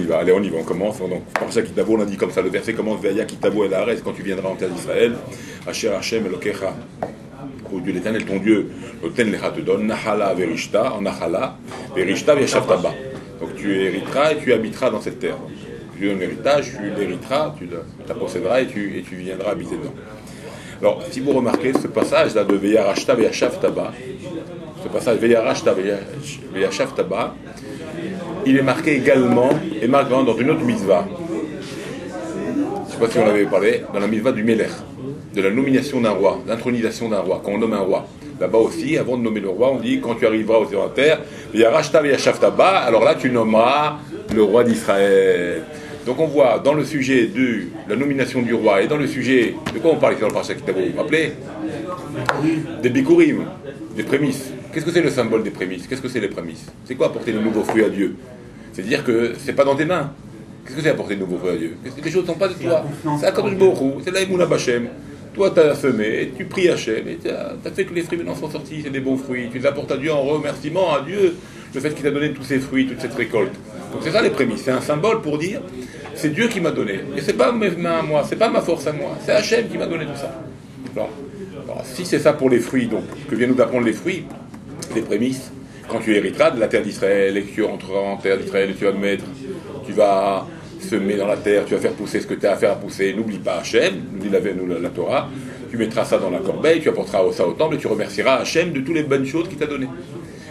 y va. Allez, on y va, on commence. Donc, par ça, Kitavo, on a dit comme ça. Le verset commence, Ve'aya Kitavo el Haaretz, quand tu viendras en terre d'Israël. Asher Hashem Elokecha. Au Dieu l'Éternel, ton Dieu, Noten Lecha te donne, Nahala Verishta, en Nahala, Verishta Veshavtaba. Donc tu hériteras et tu habiteras dans cette terre. Tu donnes l'héritage, tu l'hériteras, tu la posséderas et tu viendras habiter dedans. Alors, si vous remarquez ce passage-là de Veyarashta Veshavtaba, ce passage Veyarashta Veshavtaba, il est marqué également, et marqué dans une autre mitzvah. Je ne sais pas si on avait parlé, dans la mitzvah du Melech, de la nomination d'un roi, l'intronisation d'un roi, quand on nomme un roi. Là-bas aussi, avant de nommer le roi, on dit, quand tu arriveras aux la terre, Veyarashta Veshavtaba, alors là tu nommeras le roi d'Israël. Donc on voit dans le sujet de la nomination du roi et dans le sujet, de quoi on parle ici dans le Parashat Kitavo, vous vous rappelez? Des bikurim, des prémices. Qu'est-ce que c'est le symbole des prémices? Qu'est-ce que c'est les prémices? C'est quoi apporter de nouveaux fruits à Dieu? C'est-à-dire que c'est pas dans tes mains. Qu'est-ce que c'est apporter de nouveaux fruits à Dieu? Les choses ne sont pas de toi. C'est Akadosh Baruch Hu, c'est l'Aïmouna Bachem. Toi, tu as semé, et tu pries Hachem, et tu as fait que les fruits maintenant sont sortis, c'est des bons fruits. Tu les apportes à Dieu en remerciement à Dieu, le fait qu'il t'a donné tous ces fruits, toute cette récolte. Donc c'est ça les prémices, c'est un symbole pour dire, c'est Dieu qui m'a donné. Et c'est pas mes mains à moi, c'est pas ma force à moi, c'est Hachem qui m'a donné tout ça. Alors, si c'est ça pour les fruits, donc, que vient nous apprendre les fruits, les prémices, quand tu hériteras de la terre d'Israël, et que tu entreras en terre d'Israël, et tu vas te mettre, tu vas semer dans la terre, tu vas faire pousser ce que tu as à faire pousser, n'oublie pas Hachem, nous dit la Torah, tu mettras ça dans la corbeille, tu apporteras ça au temple et tu remercieras Hachem de toutes les bonnes choses qu'il t'a données.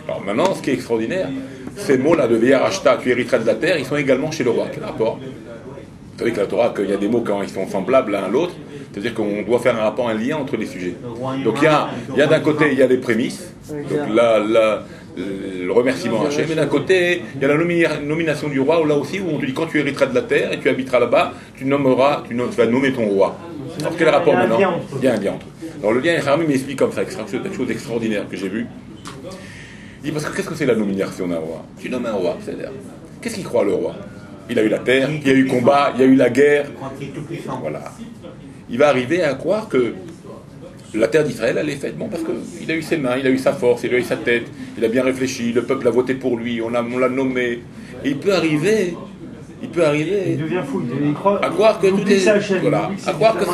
Alors maintenant, ce qui est extraordinaire, ces mots-là de Veyarashta, tu hériteras de la terre, ils sont également chez le roi. Quel rapport? Vous savez que la Torah, qu'il y a des mots quand ils sont semblables l'un à l'autre, c'est-à-dire qu'on doit faire un rapport, un lien entre les sujets. Donc il y a d'un côté, il y a les prémices, donc le remerciement à Hachem, et d'un côté, il y a la nomination du roi, là aussi, où on te dit quand tu hériteras de la terre et tu habiteras là-bas, tu vas nommer ton roi. Alors quel rapport maintenant? Il y a un lien entre eux. Alors le lien, Rami m'explique comme ça, quelque chose d'extraordinaire que j'ai vu. Il dit parce que qu'est-ce que c'est la nomination d'un roi? Tu nommes un roi, c'est-à-dire, qu'est-ce qu'il croit le roi? Il a eu la terre, il y a eu combat, il y a eu la guerre. Voilà. Il va arriver à croire que la terre d'Israël, elle est faite. Bon, parce qu'il a eu ses mains, il a eu sa force, il a eu sa tête, il a bien réfléchi, le peuple a voté pour lui, on l'a nommé. Et il peut arriver il devient fou, il croit, à croire que tout est Hachem, voilà, à croire que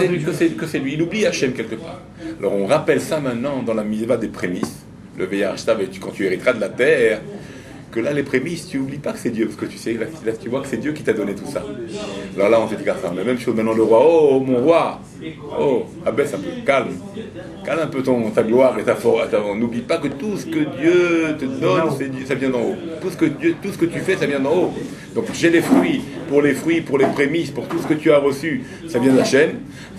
c'est lui. Il oublie Hachem quelque part. Alors on rappelle ça maintenant dans la mitzvah des prémices, le Veyarashta, quand tu hériteras de la terre, que là les prémices, tu n'oublies pas que c'est Dieu, parce que tu sais, là, tu vois que c'est Dieu qui t'a donné tout ça. Alors là on te dit ça, la même chose maintenant le roi, oh mon roi, oh, abaisse un peu, calme un peu ta gloire et ta force. N'oublie pas que tout ce que Dieu te donne, ça vient d'en haut. Tout ce que tu fais, ça vient d'en haut. Donc j'ai les fruits, pour les prémices, pour tout ce que tu as reçu, ça vient d'Hachem.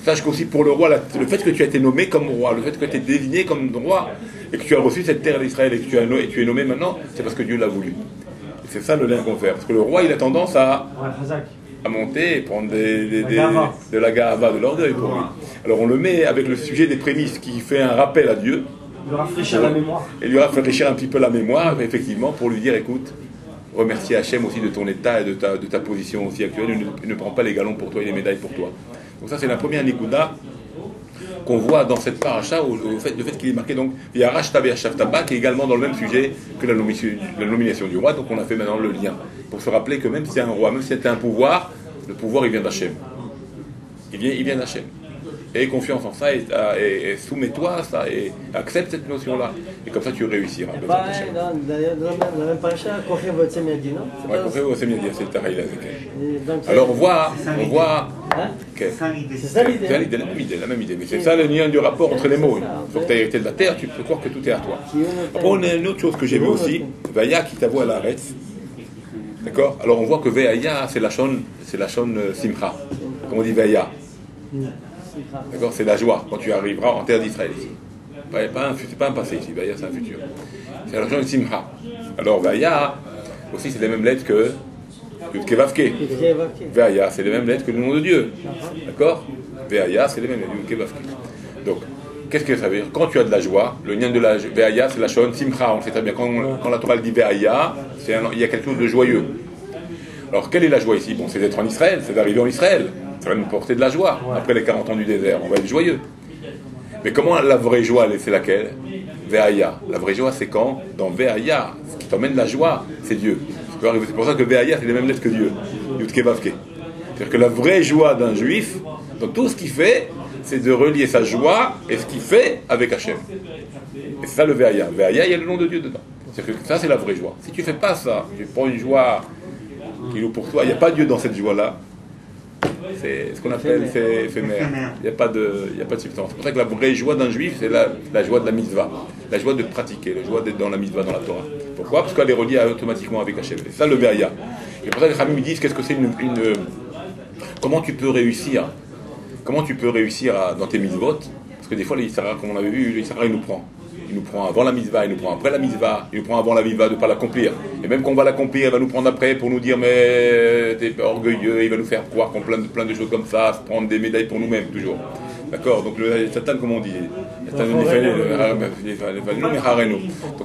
Sache qu'aussi pour le roi, le fait que tu as été nommé comme roi, le fait que tu as été désigné comme roi, et que tu as reçu cette terre d'Israël et que tu es nommé maintenant, c'est parce que Dieu l'a voulu. Et c'est ça le lien qu'on fait. Parce que le roi, il a tendance à monter et prendre de la gahava, de l'orgueil pour lui. Alors on le met avec le sujet des prémices qui fait un rappel à Dieu. Il lui rafraîchir la mémoire. Et lui rafraîchir un petit peu la mémoire, effectivement, pour lui dire, écoute, remercie Hachem aussi de ton état et de ta position aussi actuelle. Il ne prend pas les galons pour toi et les médailles pour toi. Donc ça, c'est la première nikuda qu'on voit dans cette paracha, le fait qu'il est marqué donc Veyarashta Veshavtaba, qui est également dans le même sujet que la nomination du roi. Donc on a fait maintenant le lien pour se rappeler que même si c'est un roi, même si c'est un pouvoir, le pouvoir il vient d'Hachem. Il vient d'Hachem. Et confiance en ça, et soumets-toi à ça, et accepte cette notion-là. Et comme ça, tu réussiras. Dans la même paracha, Kochev Otsemiadi, non? Oui, Kochev Otsemiadi, c'est le Taraïla avec elle. Alors on voit... C'est ça l'idée. C'est la même idée. Mais c'est ça le lien du rapport entre les mots. Il faut que tu aies hérité de la terre, tu peux croire que tout est à toi. Après, on a une autre chose que j'ai vue aussi, Vaya Kitavo el Haaretz. D'accord? Alors on voit que Veaya, c'est la shon Simcha. Comme on dit Veya. D'accord, c'est la joie quand tu arriveras en terre d'Israël ici. C'est pas un passé ici, Vaya c'est un futur. C'est la joie de Simcha. Alors Vaya aussi c'est les mêmes lettres que Kevavke. Vaya c'est les mêmes lettres que le nom de Dieu. D'accord? Vaya c'est les mêmes lettres que Kevavke. Donc, qu'est-ce que ça veut dire? Quand tu as de la joie, le lien de la Vaya c'est la joie Simcha. On sait très bien quand la Torah dit Vaya, il y a quelque chose de joyeux. Alors quelle est la joie ici? Bon, c'est d'être en Israël, c'est d'arriver en Israël. Ça va nous porter de la joie. Après les 40 ans du désert, on va être joyeux. Mais comment la vraie joie, c'est laquelle? Veaya. La vraie joie, c'est quand? Dans Veaya, ce qui t'emmène la joie, c'est Dieu. C'est pour ça que Ve'aya, c'est les mêmes lettres que Dieu. Yudke Vavke. C'est-à-dire que la vraie joie d'un juif, dans tout ce qu'il fait, c'est de relier sa joie et ce qu'il fait avec Hachem. Et c'est ça le Ve'aya. Ve'aya, il y a le nom de Dieu dedans. C'est-à-dire que ça, c'est la vraie joie. Si tu ne fais pas ça, tu prends une joie qui loue pour toi, il n'y a pas Dieu dans cette joie-là. C'est ce qu'on appelle c'est éphémère. Il n'y a pas de substance. C'est pour ça que la vraie joie d'un juif, c'est la joie de la mitzvah. La joie de pratiquer, la joie d'être dans la mitzvah, dans la Torah. Pourquoi? Parce qu'elle est reliée automatiquement avec Hachem. C'est ça le Ve'aya. Et pour ça que les Khamim disent qu'est-ce que c'est comment tu peux réussir dans tes mitzvot? Parce que des fois, les Yisara, comme on avait vu, les Yisara, il nous prend. Il nous prend avant la mitzvah, il nous prend après la mitzvah, il nous prend avant la mitzvah de ne pas l'accomplir. Et même quand on va l'accomplir, il va nous prendre après pour nous dire mais t'es orgueilleux, il va nous faire croire qu'on plein de choses comme ça, se prendre des médailles pour nous-mêmes toujours. D'accord? Donc le Satan, comme on dit, donc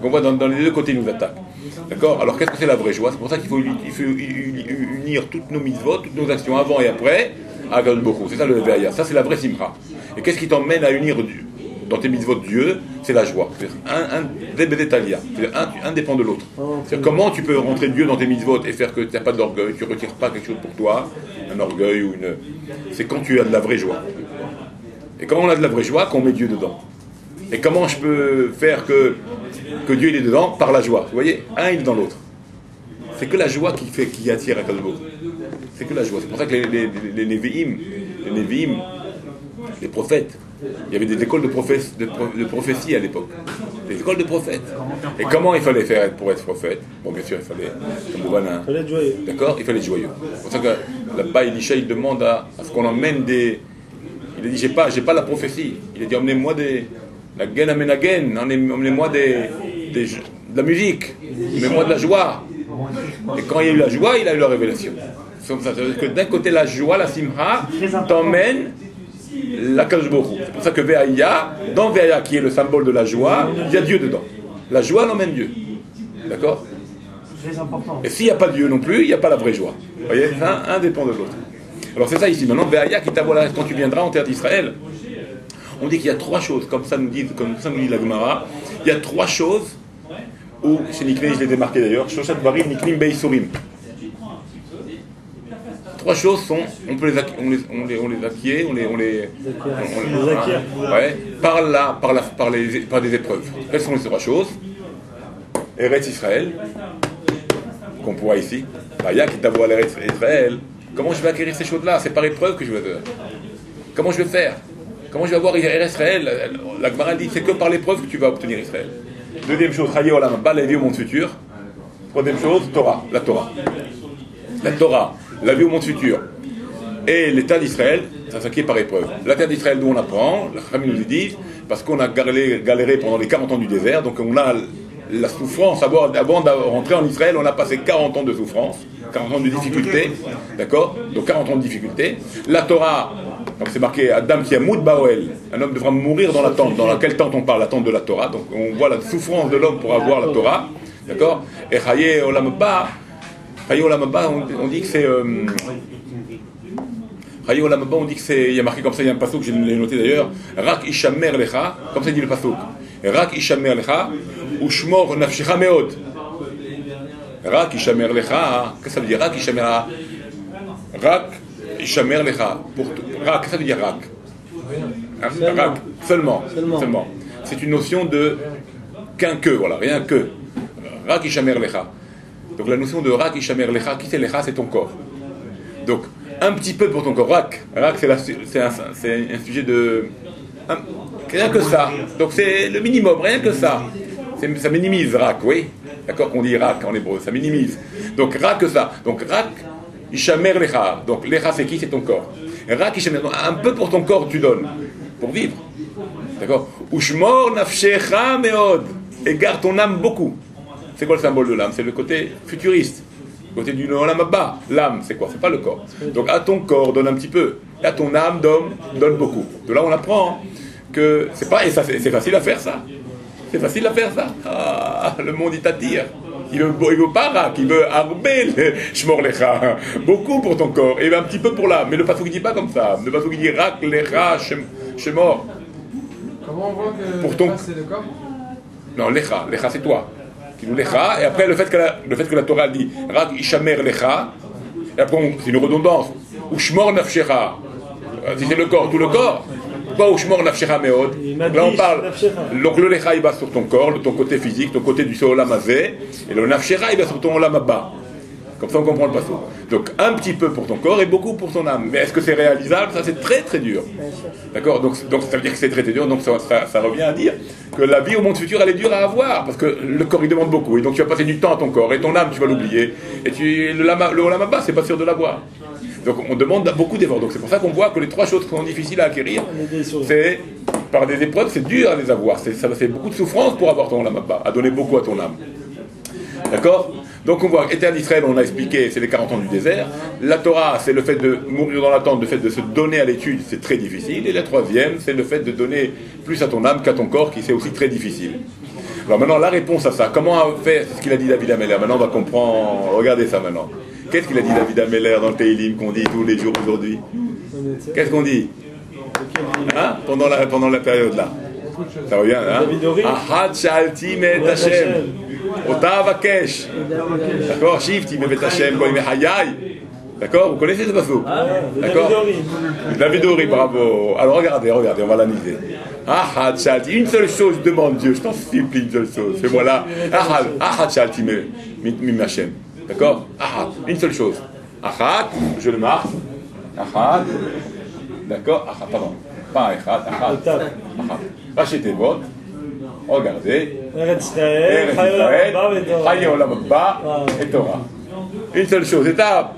on voit dans les deux côtés, il nous attaque. D'accord? Alors qu'est-ce que c'est la vraie joie? C'est pour ça qu'il faut unir toutes nos mitzvot, toutes nos actions avant et après à Akadosh Baruch Hu. C'est ça le Ve'aya. Ça c'est la vraie simcha. Et qu'est-ce qui t'emmène à unir dans tes mitzvot Dieu? C'est la joie. C'est-à-dire un dépend de l'autre. C'est-à-dire comment tu peux rentrer Dieu dans tes mitzvot et faire que tu n'as pas d'orgueil, tu ne retires pas quelque chose pour toi, un orgueil ou une... C'est quand tu as de la vraie joie. Et quand on a de la vraie joie, qu'on met Dieu dedans. Et comment je peux faire que Dieu il est dedans? Par la joie. Vous voyez? Un il est dans l'autre. C'est que la joie qui attire à Kalbo. C'est que la joie. C'est pour ça que les Nevi'im, les prophètes, il y avait des écoles de prophétie à l'époque. Des écoles de prophètes. Et comment il fallait faire pour être prophète? Bon, bien sûr, il fallait être joyeux. D'accord? Il fallait être joyeux. C'est pour ça que là-bas, Elisha, il demande à ce qu'on emmène des... Il a dit, j'ai pas la prophétie. Il a dit, emmenez-moi la gain amenagen, emmenez-moi de la musique, emmenez-moi de la joie. Et quand il y a eu la joie, il a eu la révélation. Ça veut dire que d'un côté, la joie, la simha, t'emmène la Kadosh Baruch Hu. C'est pour ça que Ve'aya, dans Ve'aya, qui est le symbole de la joie, il y a Dieu dedans. La joie l'emmène Dieu. D'accord? Et s'il n'y a pas Dieu non plus, il n'y a pas la vraie joie. Vous voyez? Un dépend de l'autre. Alors c'est ça ici. Maintenant, Ve'aya qui t'avoue quand tu viendras en terre d'Israël, on dit qu'il y a trois choses, comme ça nous dit la Gemara, il y a trois choses où, chez Niklim, je les ai marquées d'ailleurs, Shoshat Barim, Niklim, Beisurim. Trois choses sont, on les acquiert, par des épreuves. Quelles sont les trois choses? Eretz Israël, qu'on voit ici, Ve'aya qui t'avoue à l'Eretz Israël. Comment je vais acquérir ces choses-là? C'est par épreuve que je vais faire. Comment je vais faire? Comment je vais avoir Israël? La Gemara dit c'est que par l'épreuve que tu vas obtenir Israël. Deuxième chose, Chaye Olam Haba, la vie au monde futur. Troisième chose, Torah, la Torah. La Torah, la vie au monde futur. Et l'état d'Israël, ça s'acquiert par épreuve. La terre d'Israël, d'où on apprend, la Khamim nous dit, parce qu'on a galéré pendant les 40 ans du désert, donc on a la souffrance, avant de rentrer en Israël, on a passé 40 ans de souffrance. 40 ans de difficulté, d'accord? Donc 40 ans de difficulté. La Torah, donc c'est marqué Adam qui a moud Baoel, un homme devra mourir dans la tente. Dans laquelle tente on parle? La tente de la Torah. Donc on voit la souffrance de l'homme pour avoir la Torah, d'accord? Et Chaye Olam Haba, on dit que c'est Chaye Olam Haba, on dit que c'est, il y a marqué comme ça, il y a un passouk, je l'ai noté d'ailleurs, Rak Ishamer Lecha, comme ça dit le passouk, Rak Ishamer Lecha, Ushmor Nafshecha Meod. Rak Ishamer Lecha, qu'est-ce que ça veut dire? Rak Ishamer Lecha. Rak Ishamer Lecha. Rak, qu'est-ce que ça veut dire Rak? Rak, seulement. C'est une notion de qu'un que, voilà, rien que. Rak Ishamer Lecha. Donc la notion de Rak Ishamer Lecha, qui c'est Lecha? C'est ton corps. Donc, un petit peu pour ton corps. Rak, c'est un sujet de... rien que ça. Donc c'est le minimum, rien que ça. Ça minimise Rak, oui. D'accord, qu'on dit Rak en hébreu, ça minimise. Donc Rak que ça. Donc Rak, Ishamer Lecha. Donc Lecha c'est qui? C'est ton corps. Rak Ishamer, un peu pour ton corps tu donnes, pour vivre. D'accord? Ushmor Nafshecha Meod. Et garde ton âme beaucoup. C'est quoi le symbole de l'âme? C'est le côté futuriste. Le côté du Olam Haba. L'âme, c'est quoi? C'est pas le corps. Donc à ton corps, donne un petit peu. Et à ton âme, donne beaucoup. De là on apprend que c'est pas... Et ça, c'est facile à faire ça. C'est facile à faire ça. Ah, le monde il t'attire. Il veut pas Rak, il veut Arbel, Shmor Lecha. Beaucoup pour ton corps, et un petit peu pour l'âme. Mais le passouk il dit pas comme ça. Le passouk il dit Rak, Lecha, Shemor. Comment on voit que pour ton... c'est le corps? Non, Lecha c'est toi. Kilou lecha, et après le fait que la Torah dit Rak ishamer lecha, et après c'est une redondance. Ou shmor nafshecha, si c'est le corps, tout le corps. Pas ou shmor nafshecha meod. Là on parle. Donc le lecha il va sur ton corps, ton côté physique, ton côté du olam hazeh, et le nafshecha il va sur ton olam haba. Comme ça on comprend le passo. Donc un petit peu pour ton corps et beaucoup pour ton âme. Mais est-ce que c'est réalisable? Ça c'est très très dur. D'accord, donc ça veut dire que c'est très très dur. Donc ça revient à dire que la vie au monde futur elle est dure à avoir. Parce que le corps il demande beaucoup. Et donc tu vas passer du temps à ton corps. Et ton âme tu vas l'oublier. Et le olam haba c'est pas sûr de l'avoir. Donc on demande beaucoup d'efforts. Donc c'est pour ça qu'on voit que les trois choses qui sont difficiles à acquérir, c'est par des épreuves, c'est dur à les avoir. Ça fait beaucoup de souffrance pour avoir ton olam haba, à donner beaucoup à ton âme. D'accord? Donc on voit, Éternel Israël, on a expliqué, c'est les 40 ans du désert. La Torah, c'est le fait de mourir dans l'attente, le fait de se donner à l'étude, c'est très difficile. Et la troisième, c'est le fait de donner plus à ton âme qu'à ton corps, qui c'est aussi très difficile. Alors maintenant, la réponse à ça, comment faire ce qu'il a dit David Ameller? Maintenant, on va comprendre, regardez ça maintenant. Qu'est-ce qu'il a dit David Ameller dans le Teilim qu'on dit tous les jours aujourd'hui? Qu'est-ce qu'on dit hein? Pendant la période là. Ça revient, hein? Ahad Shalti Met Hashem. Ota Vakesh. D'accord? Shifti Met Hashem, Goïm Hayai. D'accord? Vous connaissez ce passage? D'accord? David Ori, bravo. Alors regardez, on va l'analyser. Ahad Shalti. Une seule chose, demande Dieu, je t'en supplie, une seule chose. Fais-moi là. Ahad Shalti Met Hashem. D'accord? Ahad. Une seule chose. Ahad, je le marque. Ahad. D'accord? Ahad, pardon. Pas Ahad, Ahad. Ahad. Rachetez votre. Regardez. Eretz Israël, Chaye Olam Haba et Torah. Une seule chose.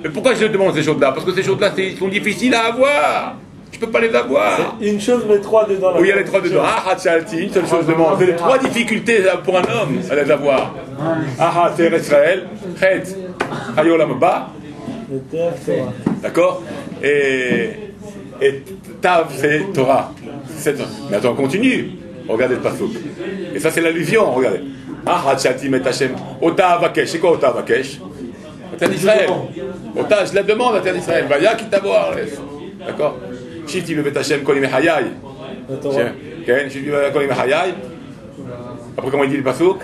Mais pourquoi je te demande ces choses-là? Parce que ces choses-là sont difficiles à avoir. Je ne peux pas les avoir. C'est une chose, mais trois dedans. Oui, il y a les trois dedans. Chalti, une seule chose demande. C'est les trois difficultés pour un homme à les avoir. C'est Eretz Israël, Chet, Chaye Olam Haba. D'accord? Et Tav, c'est Torah. Mais attends, on continue. Regardez le pasuk. Et ça, c'est l'allusion, regardez. Chalti met Hashem. Ota Avakesh. C'est quoi Ota Avakesh? Terre d'Israël. Ota, je la demande à Terre d'Israël. Vaya qui t'avoir. D'accord? Shifti met Hashem Kolim Hayai. Shifti met Kolim Hayai. Après, comment il dit le pasuk?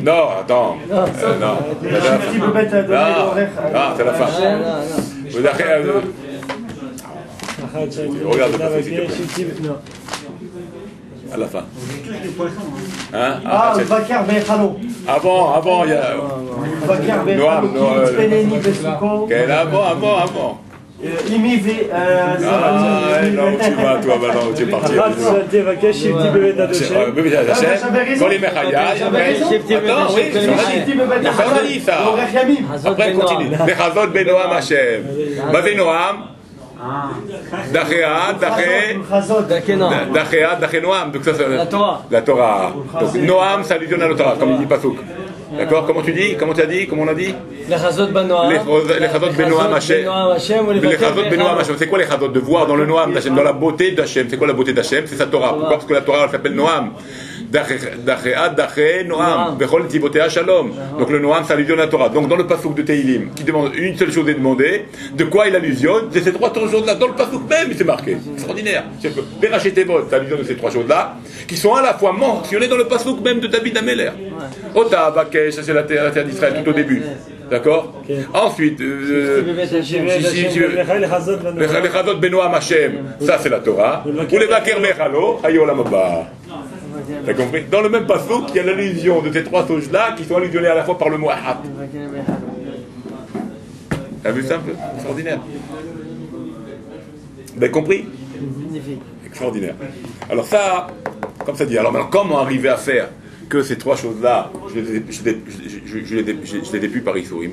Non, attends. Non, c'est la fin. Regarde le pasuk, s'il te plaît. À la fin. Hein? Avant, il y a. Avant. Non, tu vas, toi, maintenant, tu es parti. Quand les Mechayai, attends, oui, on a dit ça. Après, continue. Mechazot Benoam Hashem. Benoam. Daché Noam. Donc ça, c'est la Torah. Donc Noam, ça allusionne à la Torah, comme il dit Pasuk. D'accord? Comment tu dis? Comment tu as dit? Comment on a dit? Les Chazot Benoam. Les Chazot Benoam Hashem. Les Chazot Benoam Hashem. C'est quoi les Chazot? De voir dans le Noam d'Hashem, dans la beauté d'Hashem. C'est quoi la beauté d'Hashem? C'est sa Torah. Pourquoi? Parce que la Torah s'appelle Noam. Daché Noam. Bechol Tibotea Shalom. Donc le Noam, ça allusionne à la Torah. Donc dans le pasuk de Teilim, qui demande une seule chose est demandée, de quoi il allusionne? C'est ces trois choses-là. Dans le pasuk même, c'est marqué. Extraordinaire. Berachetevot, ça allusionne de ces trois choses-là, qui sont à la fois mentionnées dans le pasuk même de David Ameller. Ota Vakesh, ça c'est la terre d'Israël tout au début. D'accord? Ensuite, les Chazot Benoam Hashem, ça c'est la Torah. Ou les Vaker Mechalo, Chaye Olam Haba. T'as compris? Dans le même pasuk, il y a l'allusion de ces trois choses-là qui sont allusionnées à la fois par le mot Ahad. T'as vu ça un peu? Extraordinaire. Vous avez compris? Extraordinaire. Alors ça, comme ça dit, alors maintenant, comment arriver à faire que ces trois choses-là, je les ai plus par Issourim.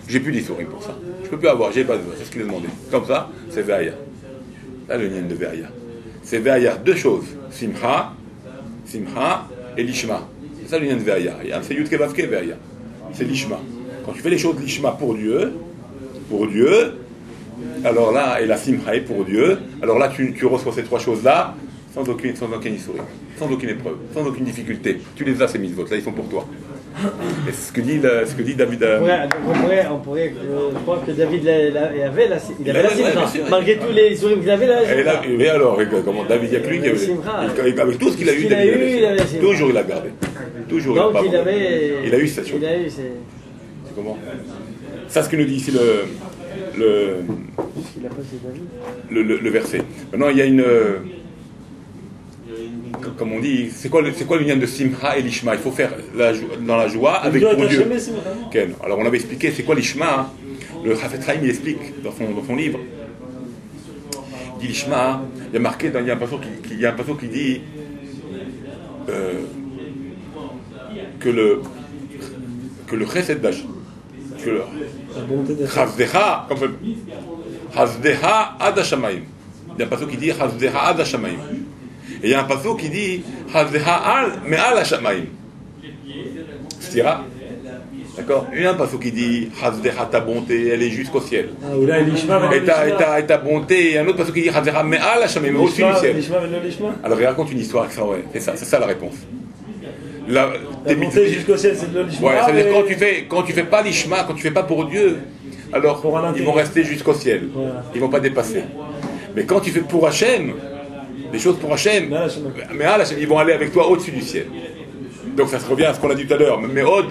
J'ai plus d'Issourim pour ça. Je peux plus avoir, j'ai pas de c'est ce qu'il a demandé. Comme ça, c'est Ve'aya. Là, le lien de Ve'aya. C'est Ve'aya, deux choses. Simcha et Lishma. C'est ça le lien de Ve'aya. C'est Yud Kevavke Ve'aya. C'est Lishma. Quand tu fais les choses Lishma pour Dieu, alors là, et la Simcha est pour Dieu, alors là, tu reçois ces trois choses-là sans aucun Issourim, sans aucune épreuve, sans aucune difficulté. Tu les as, ces mitzvot, là, ils sont pour toi. Et c'est ce que dit David. On pourrait croire que David il avait la simcha. Sûr. Malgré tous les souris qu'il avait là. Et alors, comment David, il y a que lui qui avait, avec tout ce qu'il a eu, toujours il a gardé. Toujours donc il a eu cette chose. Il a eu, c'est comment? Ça, ce que nous dit ici le verset. Maintenant, il y a une. Comme on dit, c'est quoi le lien de Simcha et l'Ishma? Il faut faire dans la joie avec pour Dieu. Alors on avait expliqué c'est quoi l'Ishma. Le Chafetz Chaim il explique dans son livre. Il dit l'Ishma, il y a marqué, il y a un passage qui dit que le Chesed d'Hashem, que le Chazdeha, Chazdeha ad Hashamayim. Il y a un passage qui dit Chazdeha ad Hashamayim. Et il y a un passage qui dit Chazdeha me'al Hashamayim. Stira. D'accord? Il y a un passage qui dit Chazdeha, ta bonté, elle est jusqu'au ciel. Et ta bonté, et un autre passage qui dit Chazdeha me'al Hashamayim, au-dessus du ciel. Alors il raconte une histoire extraordinaire. C'est ça la réponse. La bonté jusqu'au ciel, c'est de l'ishma. Ouais, c'est-à-dire quand tu fais pas l'ishma, quand tu fais pas pour Dieu, alors ils vont rester jusqu'au ciel. Voilà. Ils vont pas dépasser. Mais quand tu fais pour Hachem, des choses pour Hachem, mais Hachem, ils vont aller avec toi au-dessus du ciel. Donc ça se revient à ce qu'on a dit tout à l'heure. Me'od,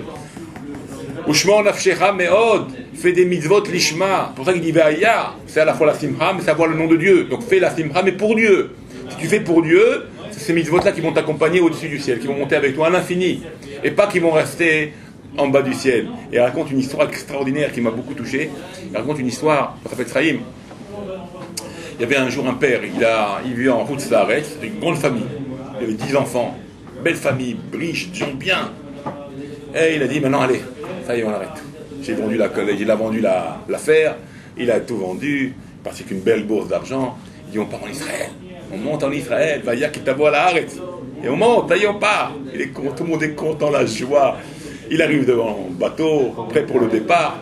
Ushma nafshecha me'od, fais des mitzvot l'ishma. Pour ça qu'il dit Ve'aya, c'est à la fois la simcha, mais c'est avoir le nom de Dieu. Donc fais la simcha, mais pour Dieu. Si tu fais pour Dieu, c'est ces mitzvot-là qui vont t'accompagner au-dessus du ciel, qui vont monter avec toi à l'infini, et pas qui vont rester en bas du ciel. Et il raconte une histoire extraordinaire qui m'a beaucoup touché. Il raconte une histoire, ça s'appelle Sraïm. Il y avait un jour un père, il vivait en route Saharet, une grande famille. Il avait 10 enfants, belle famille, riche, des gens bien. Et il a dit, maintenant allez, ça y est, on arrête. Il a vendu l'affaire, il a tout vendu, parce qu'une belle bourse d'argent. Il dit, on part en Israël. On monte en Israël, va y a qui t'avoue à la Haaretz. Et on monte, ça y est, on part. Tout le monde est content, la joie. Il arrive devant le bateau, prêt pour le départ.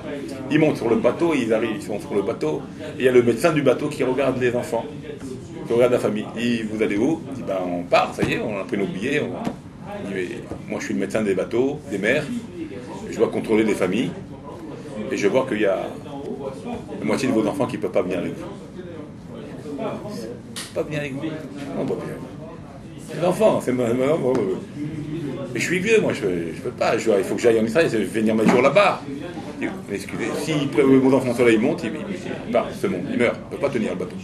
Ils montent sur le bateau, ils sont sur le bateau. Et il y a le médecin du bateau qui regarde les enfants, qui regarde la famille. Il dit, vous allez où? Il dit, on part, ça y est, on a pris nos billets. Il dit, moi je suis le médecin des bateaux, des mers. Je dois contrôler les familles. Et je vois qu'il y a la moitié de vos enfants qui ne peuvent pas venir avec vous. Pas venir avec vous. Non, pas venir. C'est l'enfant, c'est mon enfant. Et je suis vieux, moi, je peux pas. Il faut que j'aille en Israël, je vais venir mes jours là-bas. Excusez, si vos enfants sont là, ils montent, ils partent, c'est bon, ils meurent, ils ne peuvent pas tenir le bateau.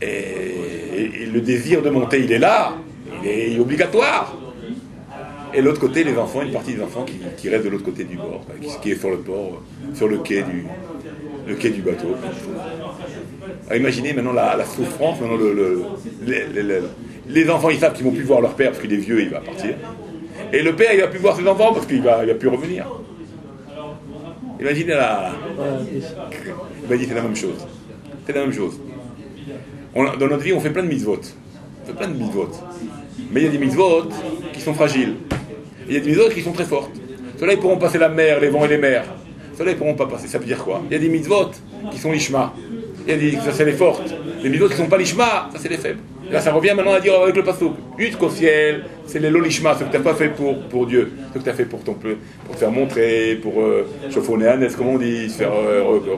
Et le désir de monter, il est là, il est obligatoire. Et l'autre côté, les enfants, une partie des enfants qui restent de l'autre côté du bord, qui est sur le port, sur le quai du bateau. Alors imaginez maintenant la souffrance, maintenant les enfants ils savent qu'ils ne vont plus voir leur père parce qu'il est vieux, il va partir. Et le père il ne va plus voir ses enfants parce qu'il ne va plus revenir. Imaginez c'est la même chose. C'est la même chose. Dans notre vie on fait plein de mitzvot. Mais il y a des mitzvot qui sont fragiles. Il y a des mitzvot qui sont très fortes. Ceux-là ils pourront passer la mer, les vents et les mers. Ceux-là ils pourront pas passer. Ça veut dire quoi? Il y a des mitzvot qui sont l'ishma. Ça c'est les fortes. Les mitzvot qui ne sont pas l'ishma, ça c'est les faibles. Et là ça revient maintenant à dire avec le passouk. Jusqu'au ciel, c'est les lolishma, ce que tu n'as pas fait pour Dieu. Ce que tu as fait pour te faire montrer, pour chauffonner un est, comme on dit, se faire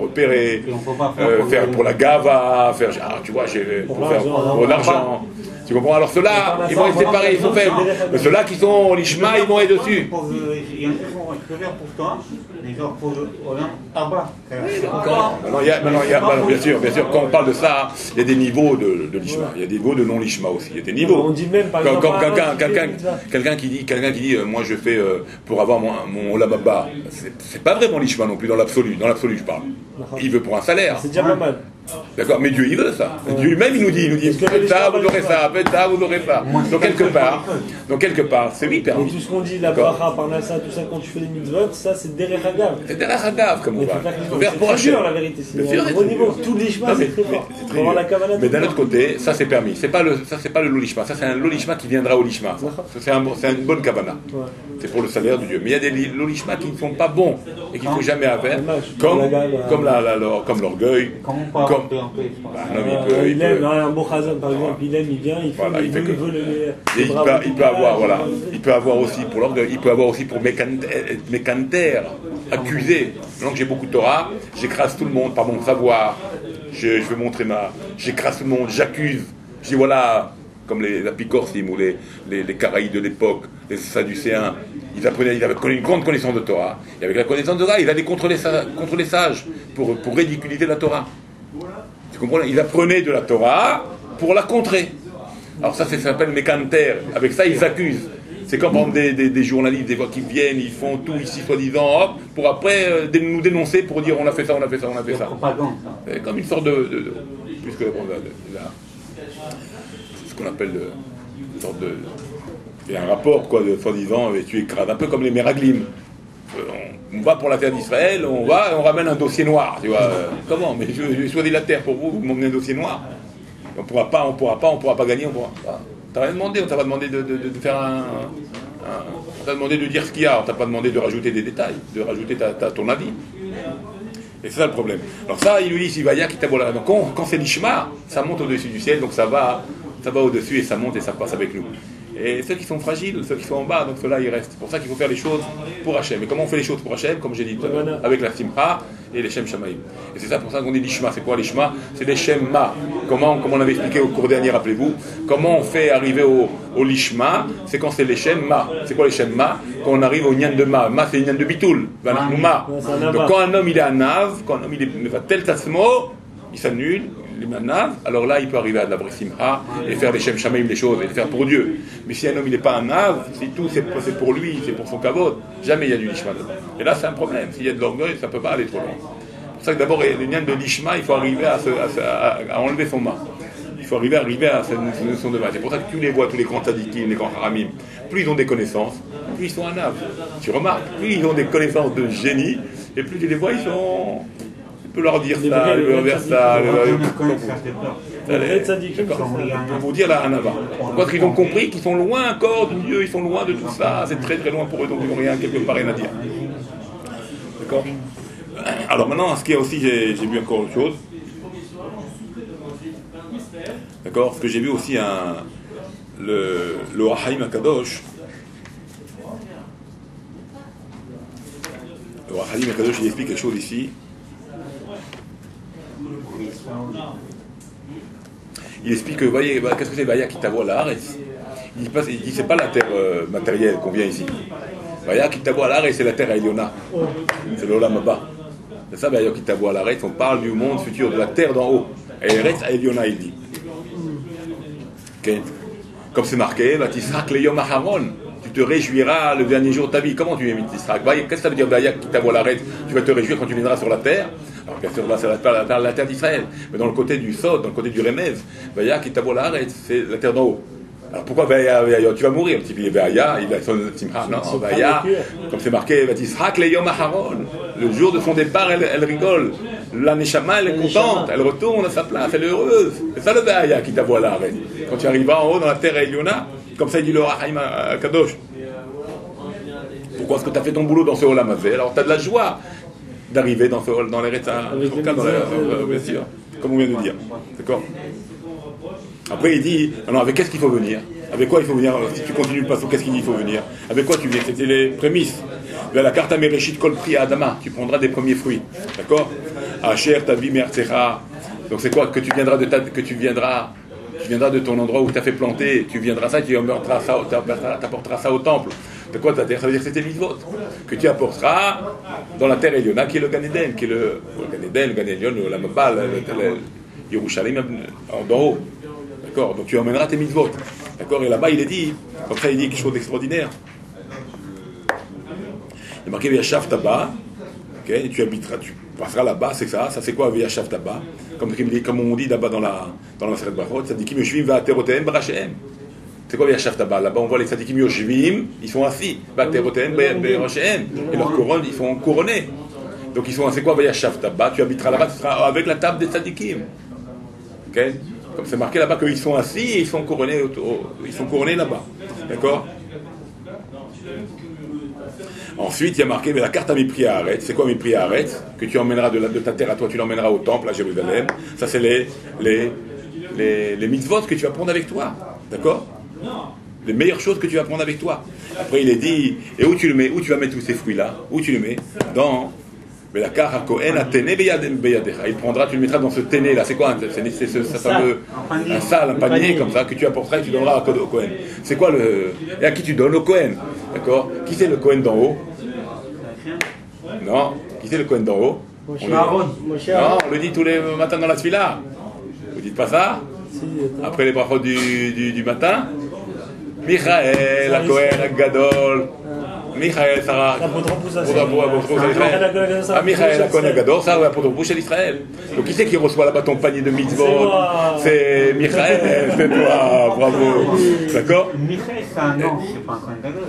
repérer, faire pour la gava, faire, tu vois, pour l'argent. Tu comprends? Alors ceux-là, ils vont être séparés, ils sont faibles. Mais ceux-là qui sont l'ishma, ils vont être dessus. Il y a un pour toi, mais genre pour Abba. Bien sûr, quand on parle de ça, il y a des niveaux de l'ishma, il y a des niveaux de non-l'ishma aussi. Il y a des niveaux. On dit même par exemple. Quelqu'un qui dit, moi je fais pour avoir mon olam haba. C'est pas vraiment l'ishma non plus dans l'absolu je parle. Il veut pour un salaire. C'est déjà pas mal. D'accord, mais Dieu il veut ça. Dieu lui-même il nous dit, faites ça, vous aurez ça, faites ça, vous aurez ça. Donc quelque part, c'est lui permis. Et tout ce qu'on dit, la bracha, parnassa, tout ça, quand tu fais des mitzvot, ça c'est derech hagav. C'est derech hagav, comme on va. C'est très dur la vérité. C'est un gros niveau. Tout l'ishma c'est très fort. Mais d'un autre côté, ça c'est permis. Ça c'est pas le lolishma. Ça c'est un lolishma qui viendra au lishma. C'est une bonne kavana. C'est pour le salaire de Dieu. Mais il y a des lolishma qui ne sont pas bons et qu'il ne faut jamais faire, comme l'orgueil, comme comme. un peu, je pense. Bah, non, mais il Il peut- aime, un bon Khazan par exemple, il aime, il vient, il fait, Voilà, il fait que- veut Et il peut avoir, voilà, il peut avoir aussi pour l'orgue, il peut avoir aussi pour mécanter, accusé. Maintenant que j'ai beaucoup de Torah, j'écrase tout le monde par mon savoir. Je veux montrer j'écrase tout le monde, j'accuse. Je dis voilà, comme les Apicorsim ou les Caraïbes de l'époque, les Sadducéens, ils avaient une grande connaissance de Torah. Et avec la connaissance de Torah, ils allaient contre les sages pour ridiculiser la Torah. Tu comprends? Ils apprenaient de la Torah pour la contrer. Alors ça s'appelle mécanter. Avec ça, ils accusent. C'est comme par exemple des journalistes, des fois qui viennent, ils font tout ici, soi-disant, hop, pour après nous dénoncer, pour dire on a fait ça, on a fait ça, on a fait C'est ça. propagande, ça. C'est comme une sorte de plus que c'est ce qu'on appelle une sorte de... Il y a un rapport, quoi, de soi-disant, et tu écrases, un peu comme les Méraglim. On va pour la terre d'Israël, on va et on ramène un dossier noir, tu vois. Comment? Mais je choisi la terre pour vous, vous m'emmenez un dossier noir. On pourra pas gagner, on pourra pas. T'as rien demandé, on t'a pas demandé de faire on t'a demandé de dire ce qu'il y a, on t'a pas demandé de rajouter des détails, de rajouter ton avis. Et c'est ça le problème. Alors ça, il lui dit, Sivaya qui tabola. Donc quand c'est l'Ishma, ça monte au-dessus du ciel, donc ça va au-dessus et ça monte et ça passe avec nous. Et ceux qui sont fragiles, ceux qui sont en bas, donc ceux-là, ils restent. C'est pour ça qu'il faut faire les choses pour Hachem. Et comment on fait les choses pour Hachem? Comme j'ai dit, avec la Simcha et les Shem Shamaïm. Et c'est ça pour ça qu'on dit l'Ishma. C'est quoi l'Ishma? C'est les Shemma. Comme on avait expliqué au cours dernier, rappelez-vous. Comment on fait arriver au l'Ishma? C'est quand c'est les Shemma. C'est quoi les Shemma? Quand on arrive au Nyan de Ma. Ma, c'est le Nyan de Bitoul. Ma. Donc quand un homme il est à Nav, quand un homme il est tel tasmo, il s'annule. Alors là, il peut arriver à de la Simcha et faire les Shem Shamaim, les choses, et le faire pour Dieu. Mais si un homme il n'est pas un Nav, c'est tout, c'est pour lui, c'est pour son kavod. Jamais il y a du Lishma dedans. Et là, c'est un problème. S'il y a de l'orgueil, ça ne peut pas aller trop loin. C'est pour ça que d'abord, les nians de Lishma, il faut arriver à enlever son mât. Il faut arriver à cette notion de mât. C'est pour ça que tu les vois, tous les grands tzadikim, les grands haramim, plus ils ont des connaissances, plus ils sont un Nav. Tu remarques, plus ils ont des connaissances de génie, et plus tu les vois, ils sont... Tu peux leur dire ça, tu peux leur dire ça. Pour vous dire là, en avant. Parce qu'ils ont compris qu'ils sont loin encore de Dieu, ils sont loin de tout ça, c'est très très loin pour eux, donc ils n'ont rien quelque part rien à dire. D'accord? Alors maintenant, ce qu'il y a aussi, j'ai vu encore autre chose. D'accord? Ce que j'ai vu aussi, le Haïm Akadosh. Le Haïm Akadosh, il explique quelque chose ici. Il explique que, vous voyez, qu'est-ce que c'est Vaya qui t'avoue à la Haaretz? Il dit, c'est pas la terre matérielle qu'on vient ici. Vaya qui t'avoue à la Haaretz, c'est la terre à Eliona. C'est l'Olam Abba. C'est ça, Vaya qui t'avoue à la Haaretz, on parle du monde futur, de la terre d'en haut. Et Eretz à Eliona, il dit. Okay. Comme c'est marqué, Vatisrak le Yom Aharon. Tu te réjouiras le dernier jour de ta vie. Comment tu imites Tisrak? Qu'est-ce que ça veut dire, Vaya qui t'avoue à la Haaretz? Tu vas te réjouir quand tu viendras sur la terre. Alors bien sûr, là, c'est la terre d'Israël. Mais dans le côté du Sod, dans le côté du Remez, Vaya qui t'avoue la Haaretz, c'est la terre d'en haut. Alors pourquoi Vaya, tu vas mourir? Le type, il est Vaya, il a son Simcha. Non, Vaya, comme c'est marqué, Vatisrak le Yom Aharon. Le jour de son départ, elle rigole. La Neshama, elle est contente, elle retourne à sa place, elle est heureuse. C'est ça le Vaya qui t'avoue la Haaretz. Quand tu arriveras en haut dans la terre à Eliona, comme ça il dit le Haïm Kadosh. Pourquoi est-ce que tu as fait ton boulot dans ce Olam Hazé? Alors tu as de la joie d'arriver dans les rétats, bien sûr, comme on vient de dire. D'accord? Après, il dit, alors avec qu'est-ce qu'il faut venir? Avec quoi il faut venir? Si tu continues le passage, qu'est-ce qu'il dit il faut venir? Avec quoi tu viens? C'était les prémices. La carte Amereshit Kol Pri Adama, tu prendras des premiers fruits. D'accord? Asher Tavi Mertzecha. Donc c'est quoi? Que tu viendras de ton endroit où tu as fait planter, tu viendras ça, tu apporteras ça au temple. De quoi ta terre? Ça veut dire que c'était mitzvot. Que tu apporteras dans la terre Eliona, qui est le Gan Eden, qui est le Gan Elion, le Lamabba, le Yerushalayim d'en haut. D'accord? Donc tu emmèneras tes mitzvot. D'accord? Et là-bas, il est dit, comme ça, il dit quelque chose d'extraordinaire. Il est marqué V'yashav Taba. Okay? Tu habiteras, tu passeras là-bas, c'est ça. Ça c'est quoi V'yashav Taba? Comme on dit là-bas dans la Maseret Brachot, ça dit Kim Yoshvim Va'aterotehem Barashem. C'est quoi V'yashav Taba? Là-bas, on voit les tzadikim Yoshvim, ils sont assis. Va'aterotehem Barashem. Et leurs couronnes, ils sont couronnés. Donc ils sont, c'est quoi V'yashav Taba? Tu habiteras là-bas, tu seras avec la table des tzadikim. Okay? Comme c'est marqué là-bas qu'ils sont assis et ils sont couronnés là-bas. D'accord? Ensuite, il y a marqué, mais la carte a mis prix à arrêt. C'est quoi mis prix à arrêt? Que tu emmèneras de ta terre à toi, tu l'emmèneras au temple, à Jérusalem. Ça, c'est les mitzvot que tu vas prendre avec toi. D'accord? Les meilleures choses que tu vas prendre avec toi. Après, il est dit, et où tu le mets? Où tu vas mettre tous ces fruits-là? Où tu le mets? Dans... Il prendra, tu le mettras dans ce téné là. C'est quoi? C'est ce fameux un sale, un panier comme ça que tu apporteras et tu donneras au Kohen. C'est quoi le... Et à qui tu donnes? Au Kohen. D'accord? Qui c'est le Kohen d'en haut? Non. Qui c'est le Kohen d'en haut? Non, on le dit tous les matins dans la tefila. Vous dites pas ça? Après les brachot du matin? Michael, la Kohen, la Gadol. Michael, Sarah, Michael, la Kohen Gadol, ça, pour ton bouche à l'Israël. Donc, qui c'est qui reçoit là-bas ton panier de mitzvot? C'est Michael, c'est toi, bravo. D'accord? Michael, c'est un nom, c'est pas un Kohen Gadol.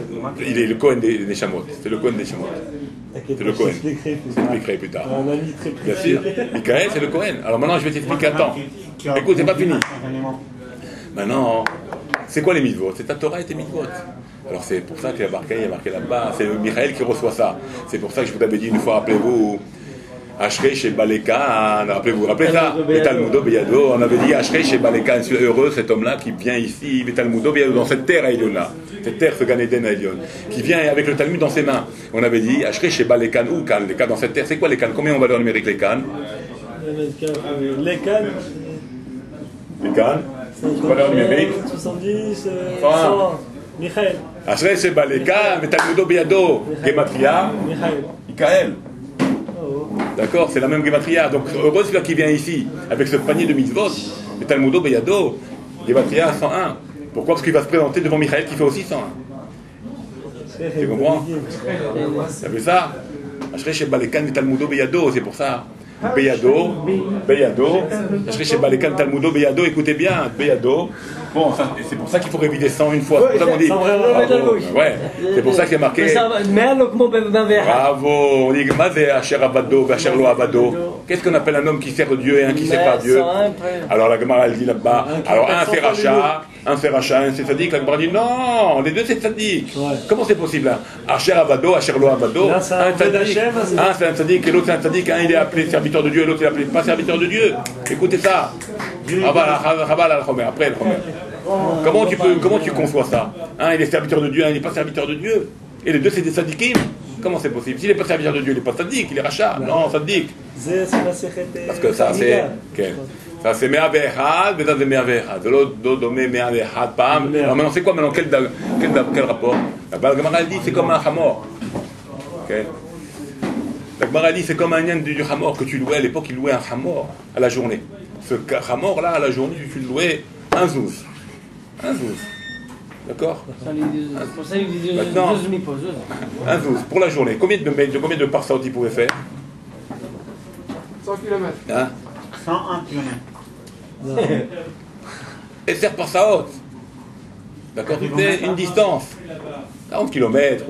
Il est le Kohen des Shamot. C'est le Kohen des Shamot. C'est le Kohen. Je t'expliquerai plus tard. Bien sûr. Michael, c'est le Kohen. Alors maintenant, je vais t'expliquer. Attends. Écoute, c'est pas fini. Maintenant, c'est quoi les mitzvot? C'est ta Torah et tes mitzvot. Alors c'est pour ça qu'il y a marqué là-bas, c'est Michael qui reçoit ça. C'est pour ça que je vous avais dit une fois, rappelez-vous, Ashrei chez Balekan, rappelez ça, Betalmudo Beyado, on avait dit Ashrei chez Balekan, heureux cet homme-là qui vient ici, Betalmudo Beyado, dans cette terre à Elion-là, cette terre, ce Gan Eden à Elion, qui vient avec le Talmud dans ses mains. On avait dit Ashrei chez Balekan, ou Kan, les Kan dans cette terre, c'est quoi les Kan? Combien on va leur numérique les Kan? Les cannes. Les Kan? Valeur numérique 70, 100. Michael. Ashrei chez Balekan, Betalmudo Beyado, Gematria, Michael. D'accord, c'est la même Gematria. Donc, heureux celui qui vient ici, avec ce panier de mitzvot, le Talmudo Beyado, Gematria 101. Pourquoi? Parce qu'il va se présenter devant Michael qui fait aussi 101. Tu comprends? Tu as vu ça? Ashrei chez Balekan, Talmudo Beyado, c'est pour ça. Beyado, Ashrei chez Balekan, Talmudo Beyado, écoutez bien, Beyado. Bon, c'est pour ça qu'il faut réviser 101 fois. C'est pour ça qu'on dit. Ouais, c'est pour ça qu'il y a marqué. Bravo, on dit Mazé Asher Avado, Asher Lo Avado. Qu'est-ce qu'on appelle un homme qui sert Dieu et un qui ne sert pas Dieu? Alors la Gemara elle dit là-bas. Alors un c'est Racha, un c'est Sadiq. La Gemara dit non, les deux c'est Sadiq. Comment c'est possible? Asher Avado, Asher Lo Avado. Un c'est un Sadiq et l'autre c'est un Sadiq. Un il est appelé serviteur de Dieu et l'autre il est appelé pas serviteur de Dieu. Écoutez ça. Après le Chomer. Comment tu conçois ça? Un il est serviteur de Dieu, un il n'est pas serviteur de Dieu. Et les deux c'est des sadikim. Comment c'est possible? S'il n'est pas serviteur de Dieu, il n'est pas sadique, il est rachat. Non, sadique. Parce que ça c'est... Ça c'est Mea Ve'echad, mais ça c'est Mea Ve'echad. De l'autre, domé Mea Ve'echad, Pam. Alors maintenant c'est quoi? Maintenant quel rapport? La Gemara dit c'est comme un hamor. La Gemara dit c'est comme un yen du hamor que tu louais. À l'époque, il louait un hamor à la journée. Ce hamor là, à la journée, tu le louais un zouz. Un zouz. D'accord? Pour ça, il dit maintenant, un zouz pour la journée. Combien de parsaot il pouvait faire? 100 km. Hein? 101 km. Et faire parsaot. D'accord? C'était une distance. 40 km.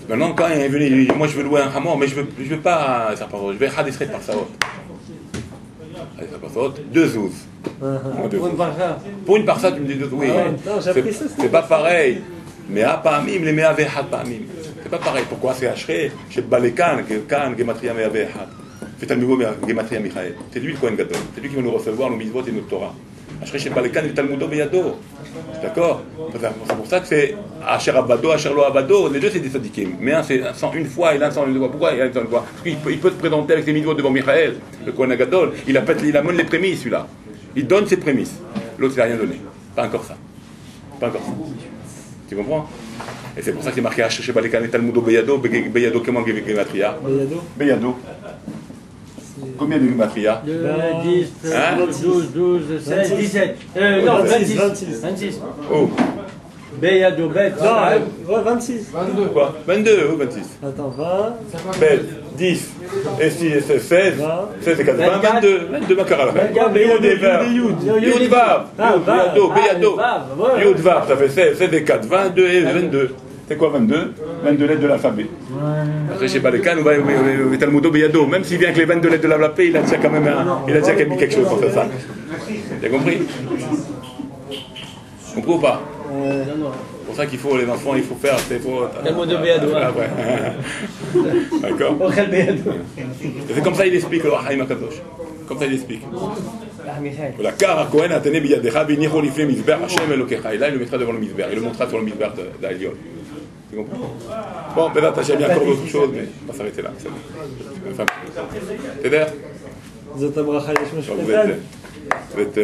Maintenant, quand il est venu, il dit moi je veux louer un hamor, mais je veux pas faire parsaot. Je vais hadesser parsaot. Deux zouz. Pour une parsa, tu me dis deux zouz. Oui. C'est pas pareil. Mais à Pamim, les Mea Ve'echad Pamim. C'est pas pareil. Pourquoi? C'est Ashrei, chez Balekan, Kan, Gematria Mea Ve'echad. C'est un nouveau Gematria Michael. C'est lui le Kohen Gadol. C'est lui qui va nous recevoir nos mitzvot et notre Torah. Ashrei chez Balekan, le Talmudo Beyado. D'accord? C'est pour ça que c'est Asher Avado, Asher Lo Avado. Les deux c'est des sadikim. Mais un c'est une fois et l'un 101 fois. Pourquoi il a 101 fois? Parce qu'il peut se présenter avec ses mitzvot devant Michael, le Kohen Gadol. Il amène les prémices celui-là. Il donne ses prémices. L'autre il n'a rien donné. Pas encore ça. Pas encore ça. Tu comprends? Et c'est pour ça que c'est marqué Asher chez Balekan, Talmudo Beyado. Beyado comment Gematria? Beyado. Combien de Gematria? 10, 12, 16, 17. Non, 26. Oh. Beyado, Bet. Non, 26. 22. Quoi? 22 ou 26? Attends, 20. Bet, 10. Et 6, 16. 16 et 4. 22. 22 Makara. Yud Vav. Beyado. Yud Vav, ça fait 16. 16 et 4. 22 et 22. C'est quoi 22? 22 lettres de l'alphabet. Après, je sais pas, le Kan ou Talmudo Beyado, même s'il vient avec les 22 lettres de l'alphabet, il a déjà quand même mis quelque chose dans ça. Tu as compris? Compris ou pas? C'est pour ça qu'il faut, les enfants, il faut faire. Talmud Béadoua. Après. D'accord. Ochel Béadoua. Et c'est comme ça il explique le Haïm Akadosh. Comme ça il explique. La Kara Kohen a tenu Biyadecha, Binicho Lifle Mizber, Hashem Elokecha. Et là il le mettra devant le Mizber. Il le montrera sur le Mizber d'Alion. Tu comprends? Bon, peut-être Hachem, il y a encore d'autres choses, mais on va s'arrêter là. Enfin, Teder, זאת הברכה לשמש vous קטן. êtes